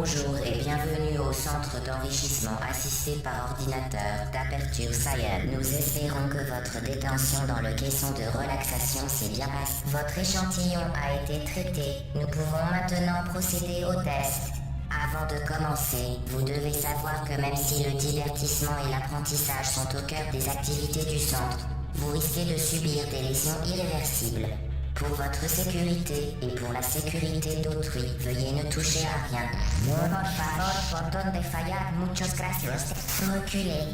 Bonjour et bienvenue au centre d'enrichissement assisté par ordinateur d'Aperture Science. Nous espérons que votre détention dans le caisson de relaxation s'est bien passée. Votre échantillon a été traité. Nous pouvons maintenant procéder au test. Avant de commencer, vous devez savoir que même si le divertissement et l'apprentissage sont au cœur des activités du centre, vous risquez de subir des lésions irréversibles. Pour votre sécurité et pour la sécurité d'autrui, veuillez ne toucher à rien. Por favor, botón de fallar, muchas gracias. Reculez.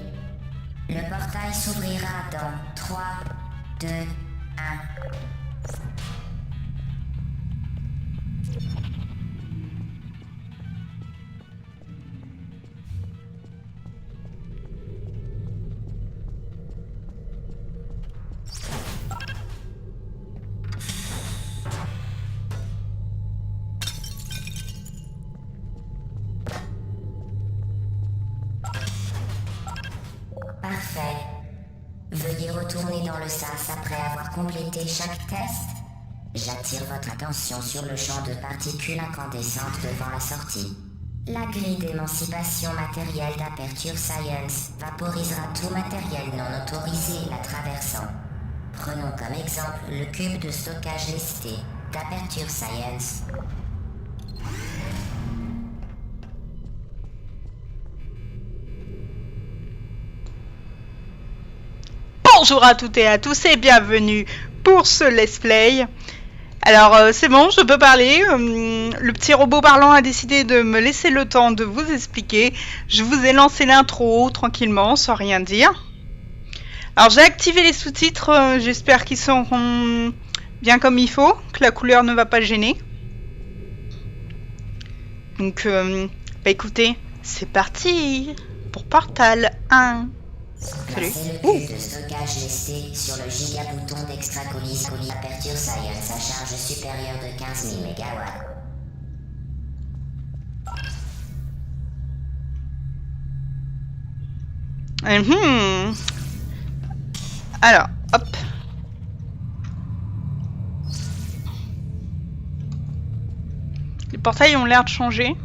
Le portail s'ouvrira dans 3, 2, 1. Parfait. Veuillez retourner dans le sas après avoir complété chaque test. J'attire votre attention sur le champ de particules incandescentes devant la sortie. La grille d'émancipation matérielle d'Aperture Science vaporisera tout matériel non autorisé la traversant. Prenons comme exemple le cube de stockage lesté d'Aperture Science. Bonjour à toutes et à tous et bienvenue pour ce let's play. Alors c'est bon, je peux parler. Le petit robot parlant a décidé de me laisser le temps de vous expliquer. Je vous ai lancé l'intro tranquillement, sans rien dire. Alors j'ai activé les sous-titres, j'espère qu'ils seront bien comme il faut, que la couleur ne va pas gêner. Donc bah écoutez, c'est parti pour Portal 1. Placez le cube de stockage lesté sur le gigabouton d'extracolis Aperture Science à charge supérieure de 15 000 MW. Alors, hop. Les portails ont l'air de changer.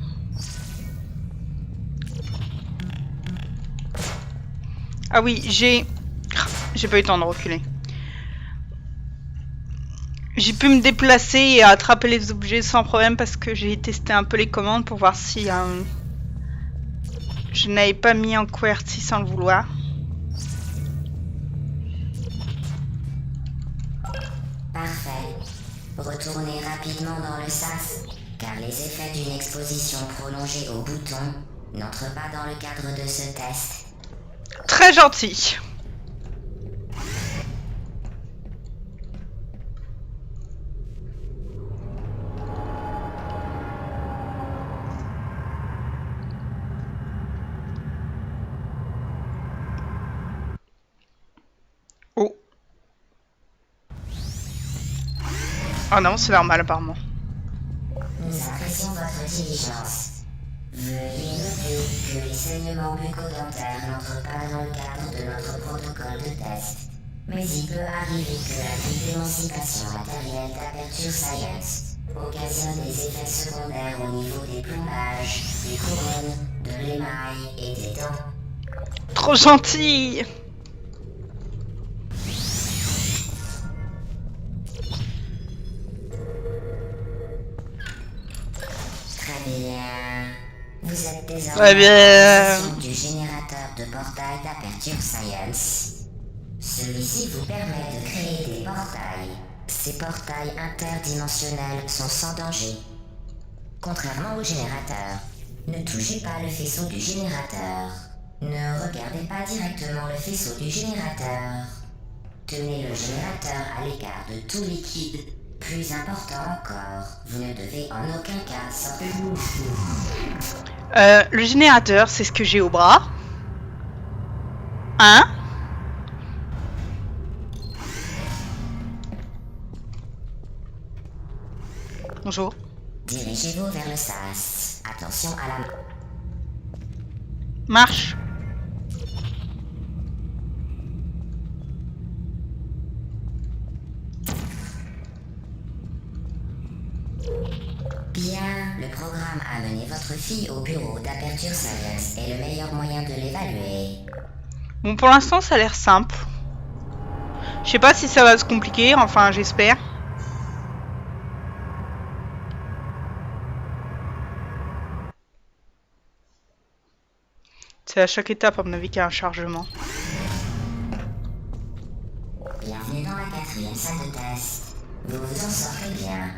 Ah oui, j'ai pas eu le temps de reculer. J'ai pu me déplacer et attraper les objets sans problème parce que j'ai testé un peu les commandes pour voir si je n'avais pas mis en QWERTY sans le vouloir. Parfait. Retournez rapidement dans le sas, car les effets d'une exposition prolongée au bouton n'entrent pas dans le cadre de ce test. Très gentil. Oh. Oh non, c'est normal apparemment. Nous apprécions votre diligence. Veuillez noter que les saignements bucco-dentaires n'entrent pas dans le cadre de notre protocole de test. Mais il peut arriver que la grille d'émancipation matérielle d'Aperture Science occasionne des effets secondaires au niveau des plumages, des couronnes, de l'émail et des dents. Trop gentil. Très bien. Vous êtes désormais Très bien. en possession du générateur de portail d'Aperture Science. Celui-ci vous permet de créer des portails. Ces portails interdimensionnels sont sans danger. Contrairement au générateur, ne touchez pas le faisceau du générateur. Ne regardez pas directement le faisceau du générateur. Tenez le générateur à l'écart de tout liquide. Plus important encore, vous ne devez en aucun cas sortir. Le générateur, c'est ce que j'ai au bras. Hein? Bonjour. Dirigez-vous vers le sas. Attention à la... Marche. Bien, le programme a mené votre votre fille au bureau d'Aperture Science est le meilleur moyen de l'évaluer. Bon, pour l'instant, ça a l'air simple. Je sais pas si ça va se compliquer, enfin, j'espère. C'est à chaque étape, à mon avis, qu'il y a un chargement. Bienvenue dans la 4e salle de test. Vous vous en sortez bien.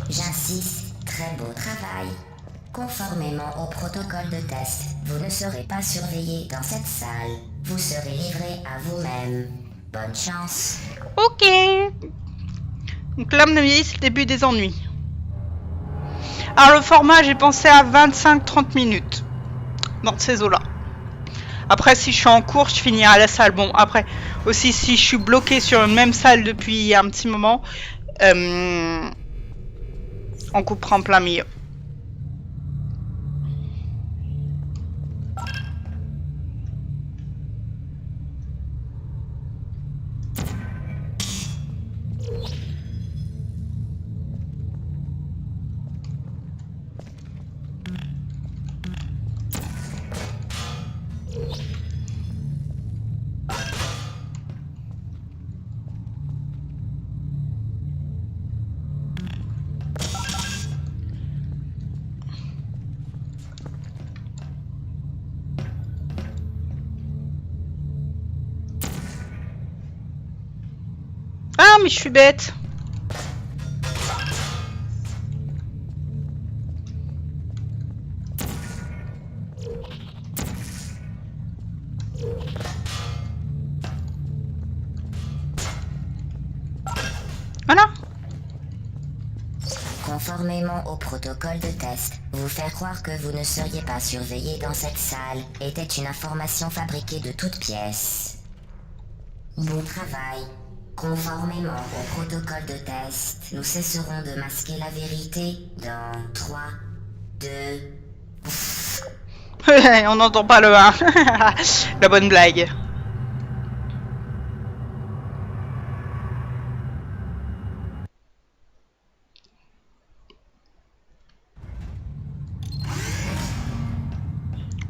J'insiste, très beau travail. Conformément au protocole de test, vous ne serez pas surveillé dans cette salle. Vous serez livré à vous-même. Bonne chance. Ok. Donc là, à mon avis, c'est le début des ennuis. Alors le format, j'ai pensé à 25-30 minutes. Dans ces eaux-là. Après, si je suis en cours, je finirai à la salle. Bon, après, aussi, si je suis bloqué sur une même salle depuis un petit moment, on coupera en plein milieu. Ah, mais je suis bête. Voilà. Conformément au protocole de test, vous faire croire que vous ne seriez pas surveillé dans cette salle était une information fabriquée de toutes pièces. Bon travail. Conformément au protocole de test, nous cesserons de masquer la vérité dans 3, 2... On n'entend pas le 1. La bonne blague.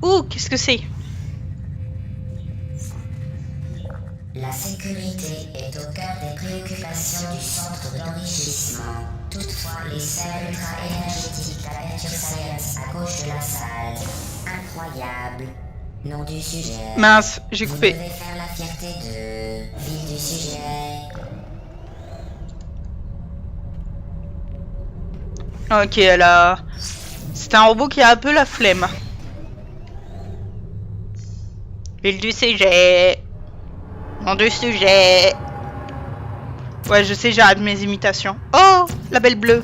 Ouh, qu'est-ce que c'est? La sécurité est au cœur des préoccupations du centre d'enrichissement. Toutefois, les cellules ultra-énergétiques d'Aperture Science à gauche de la salle. Incroyable. Nom du sujet. Mince, j'ai coupé. Vous devez faire la fierté de... Ville du sujet. Ok, là... C'est un robot qui a un peu la flemme. Ville du sujet. Nom du sujet. Ouais, je sais, j'arrête mes imitations. Oh, la belle bleue.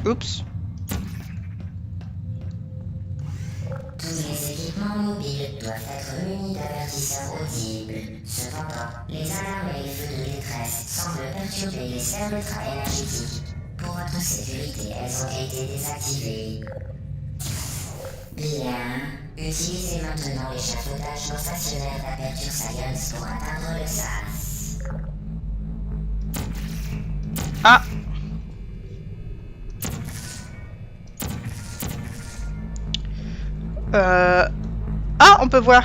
Oups. Tous les équipements mobiles doivent être munis d'avertisseurs audibles. Cependant, les alarmes et les feux de détresse semblent perturber les cellules ultra-énergétiques. Pour votre sécurité, elles ont été désactivées. Bien. Utilisez maintenant l'échafaudage non stationnaire d'Aperture Science pour atteindre le SAS. Ah. Ah, on peut voir.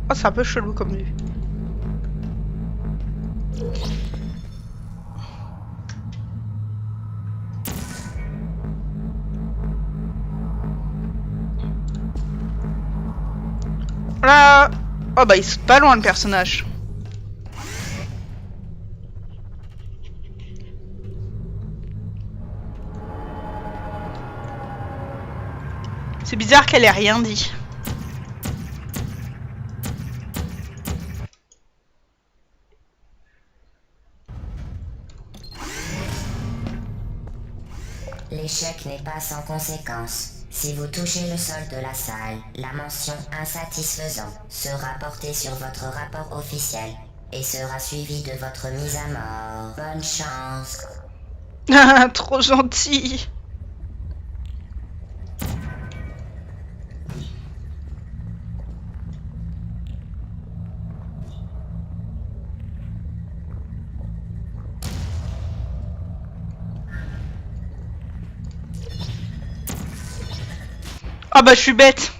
Oh, c'est un peu chelou comme vue. Voilà. Oh bah il saute pas loin le personnage. C'est bizarre qu'elle ait rien dit. L'échec n'est pas sans conséquence. Si vous touchez le sol de la salle, la mention insatisfaisant sera portée sur votre rapport officiel et sera suivie de votre mise à mort. Bonne chance. Trop gentil. Ah bah je suis bête.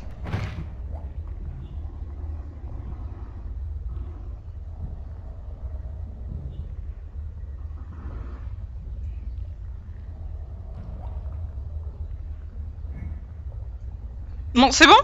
Bon, c'est bon?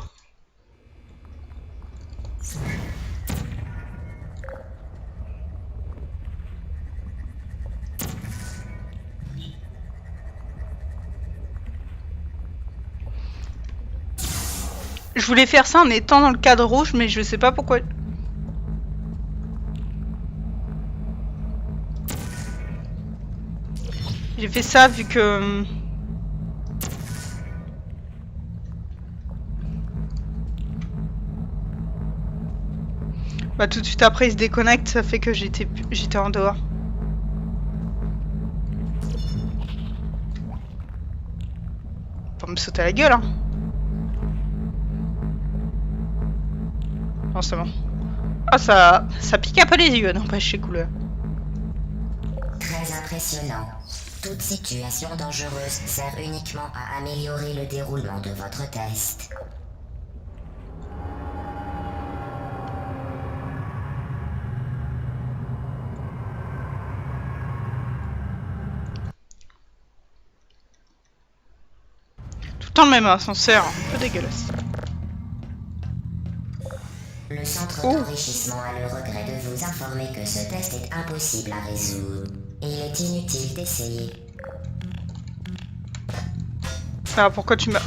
Je voulais faire ça en étant dans le cadre rouge, mais je sais pas pourquoi. J'ai fait ça vu que... Bah tout de suite après il se déconnecte, ça fait que j'étais en dehors. Faut me sauter à la gueule, hein. Non, c'est bon. Ah, ça pique un peu les yeux, n'empêche ces couleurs. Très impressionnant. Toute situation dangereuse sert uniquement à améliorer le déroulement de votre test. Tout le temps le même ascenseur, un peu dégueulasse. Le centre d'enrichissement a le regret de vous informer que ce test est impossible à résoudre. Il est inutile d'essayer. Ah, pourquoi tu m'as...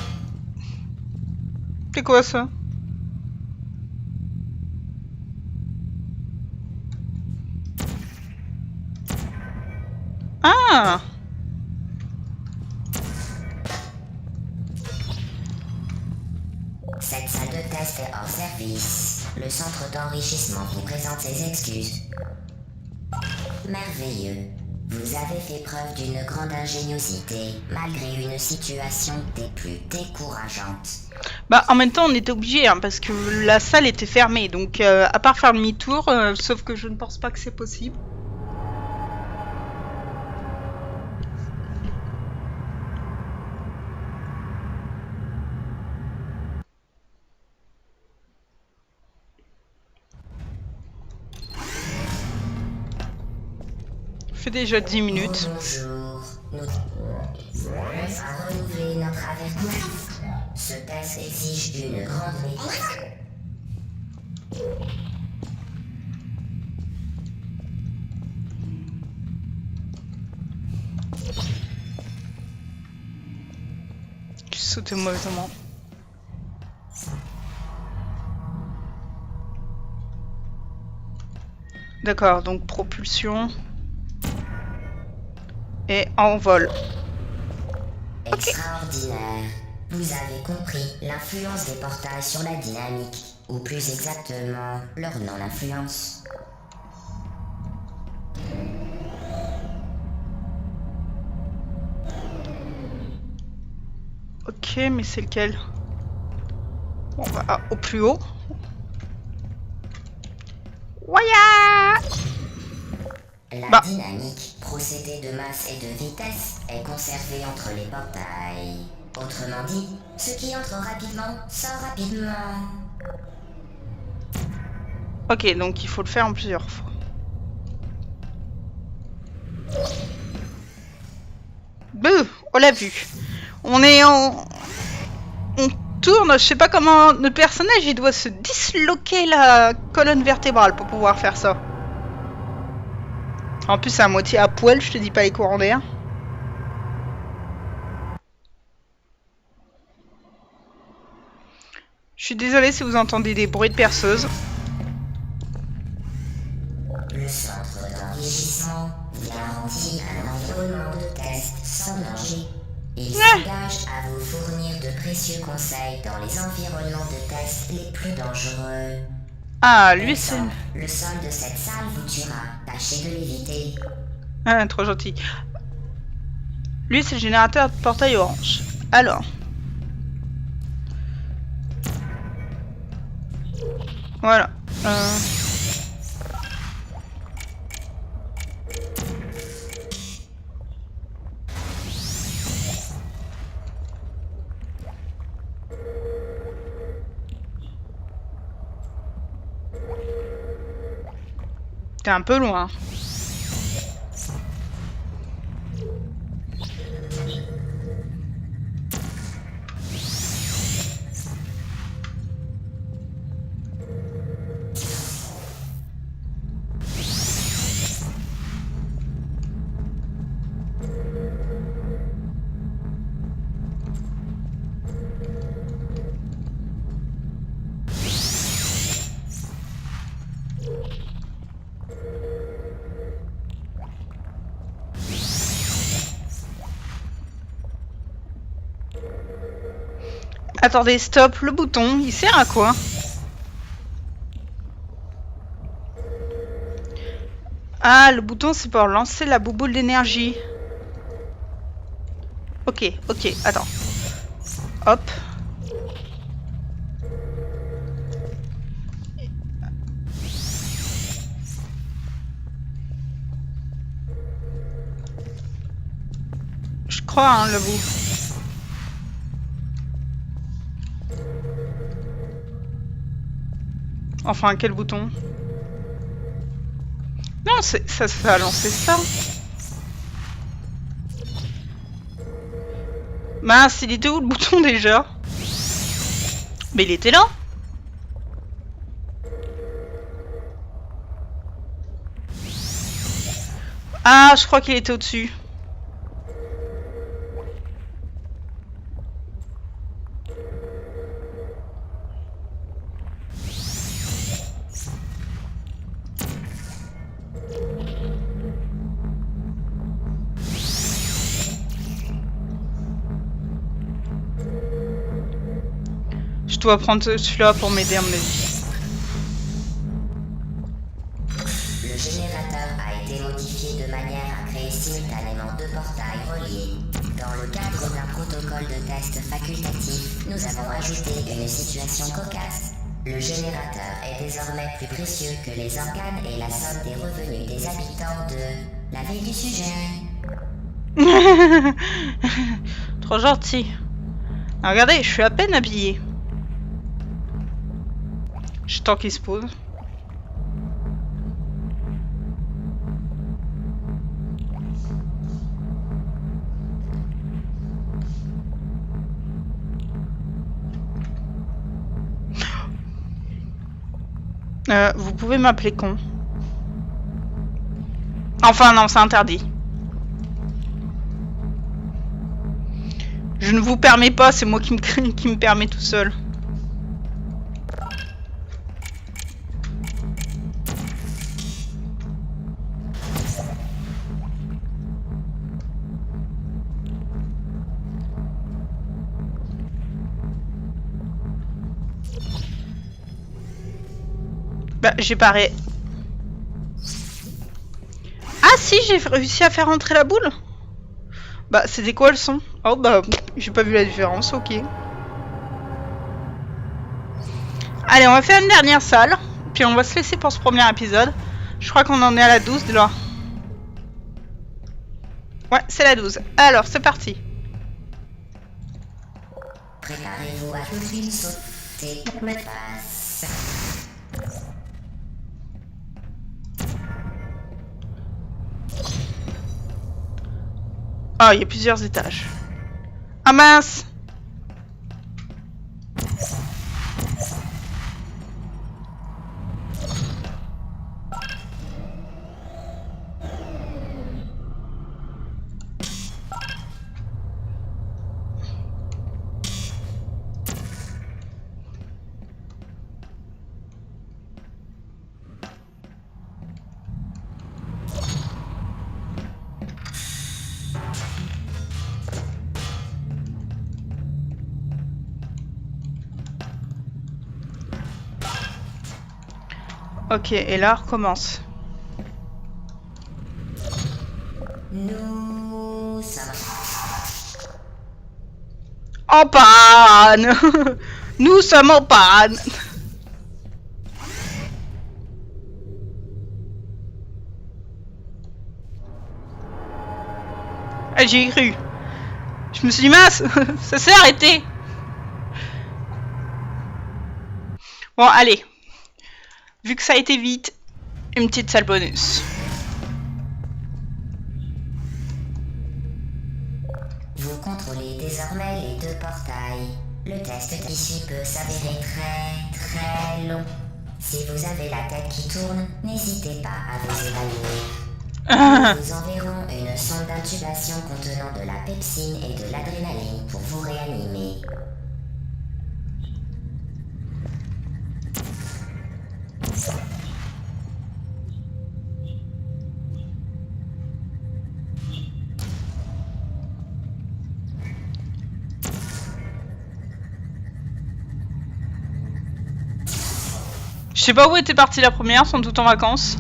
C'est quoi ça? Ah! Cette salle de test est hors service. Le centre d'enrichissement vous présente ses excuses. Merveilleux. Vous avez fait preuve d'une grande ingéniosité, malgré une situation des plus décourageantes. Bah, en même temps, on était obligé, hein, parce que la salle était fermée. Donc, à part faire demi-tour, sauf que je ne pense pas que c'est possible. Fait déjà 10 minutes. Bonjour. Nous à renouveler notre avertissement. Ce test exige une grande maîtrise. J'ai sauté au mauvais moment. D'accord, donc propulsion. Et en vol. Extraordinaire. Vous avez compris l'influence des portails sur la dynamique, ou plus exactement, leur non-influence. Ok, mais c'est lequel? Bon, bah, au plus haut. Waya! La dynamique, procédé de masse et de vitesse, est conservée entre les portails. Autrement dit, ce qui entre rapidement sort rapidement. Ok, donc il faut le faire en plusieurs fois. Bouh, on l'a vu. On est en... On tourne, je sais pas comment... Notre personnage, il doit se disloquer la colonne vertébrale pour pouvoir faire ça. En plus, c'est à moitié à poil, je te dis pas les courants d'air. Je suis désolée si vous entendez des bruits de perceuse. Le centre d'enrichissement garantit un environnement de test sans danger. Il s'engage à vous fournir de précieux conseils dans les environnements de test les plus dangereux. Ah, lui c'est... Le sol de cette salle vous tuera. Tâchez de l'éviter. Ah, trop gentil. Lui, c'est le générateur de portail orange. Alors. Voilà. T'es un peu loin. Attendez, stop, le bouton, il sert à quoi? Ah, le bouton, c'est pour lancer la bouboule d'énergie. Ok, attends. Hop. Je crois, hein, le bout. Enfin, quel bouton? Non, ça se fait à lancer ça. Mince, il était où le bouton déjà? Mais il était là. Ah, je crois qu'il était au-dessus. Je dois prendre celui-là pour m'aider à mon avis. Le générateur a été modifié de manière à créer simultanément deux portails reliés. Dans le cadre d'un protocole de test facultatif, nous avons ajouté une situation cocasse. Le générateur est désormais plus précieux que les organes et la somme des revenus des habitants de la ville du sujet. Trop gentil. Ah, regardez, je suis à peine habillée. Je temps qu'il se pose. Vous pouvez m'appeler con. Enfin non, c'est interdit. Je ne vous permets pas, c'est moi qui me permet tout seul. Bah, j'ai paré. Ah si, j'ai réussi à faire rentrer la boule. Bah, c'était quoi le son? Oh bah, j'ai pas vu la différence, ok. Allez, on va faire une dernière salle. Puis on va se laisser pour ce premier épisode. Je crois qu'on en est à la 12 là. Ouais, c'est la 12. Alors, c'est parti. Préparez-vous à tout de suite sauter me passe. Ah, il y a plusieurs étages. Ah mince! Ok, et là, recommence. Nous sommes en panne. Nous sommes en panne. Ah, j'y ai cru. Je me suis dit, mince, ça s'est arrêté. Bon, allez. Vu que ça a été vite, une petite salle bonus. Vous contrôlez désormais les 2 portails. Le test d'ici peut s'avérer très long. Si vous avez la tête qui tourne, n'hésitez pas à vous évaluer. Nous vous enverrons une sonde d'intubation contenant de la pepsine et de l'adrénaline pour vous réanimer. Je sais pas où était partie la première, sans doute en vacances.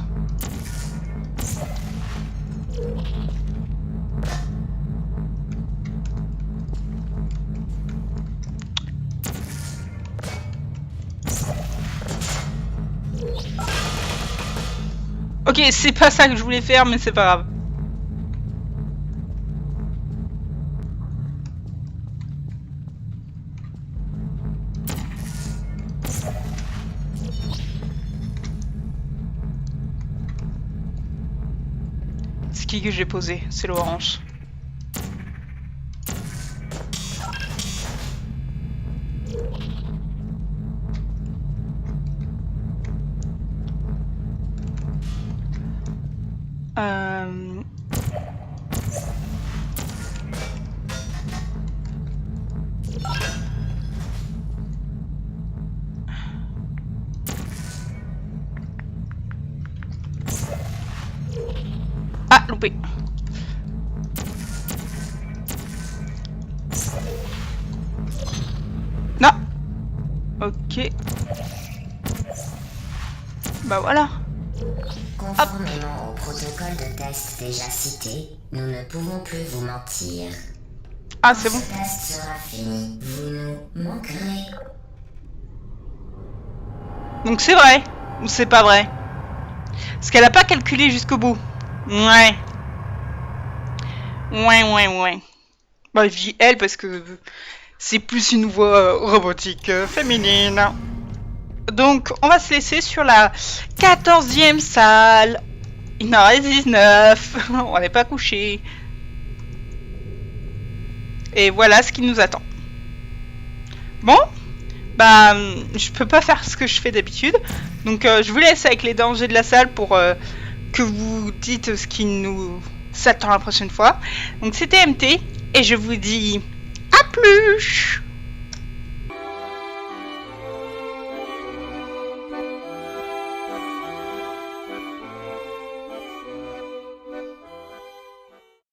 Ok, c'est pas ça que je voulais faire, mais c'est pas grave. C'est qui que j'ai posé? C'est l'orange. Ah, loupé. Non. Ok. Bah voilà. Conformément au protocole de test déjà cité, nous ne pouvons plus vous mentir. Ah, c'est bon. Ce test sera fini. Vous nous manquerez. Donc c'est vrai ou c'est pas vrai? Parce qu'elle a pas calculé jusqu'au bout. Ouais. Ouais. Bah, je dis elle parce que c'est plus une voix robotique féminine. Donc, on va se laisser sur la 14e salle. Il en reste 19. On n'est pas couché. Et voilà ce qui nous attend. Bon, bah, je peux pas faire ce que je fais d'habitude. Donc, je vous laisse avec les dangers de la salle pour que vous dites ce qui nous s'attend la prochaine fois. Donc, c'était MT et je vous dis à plus.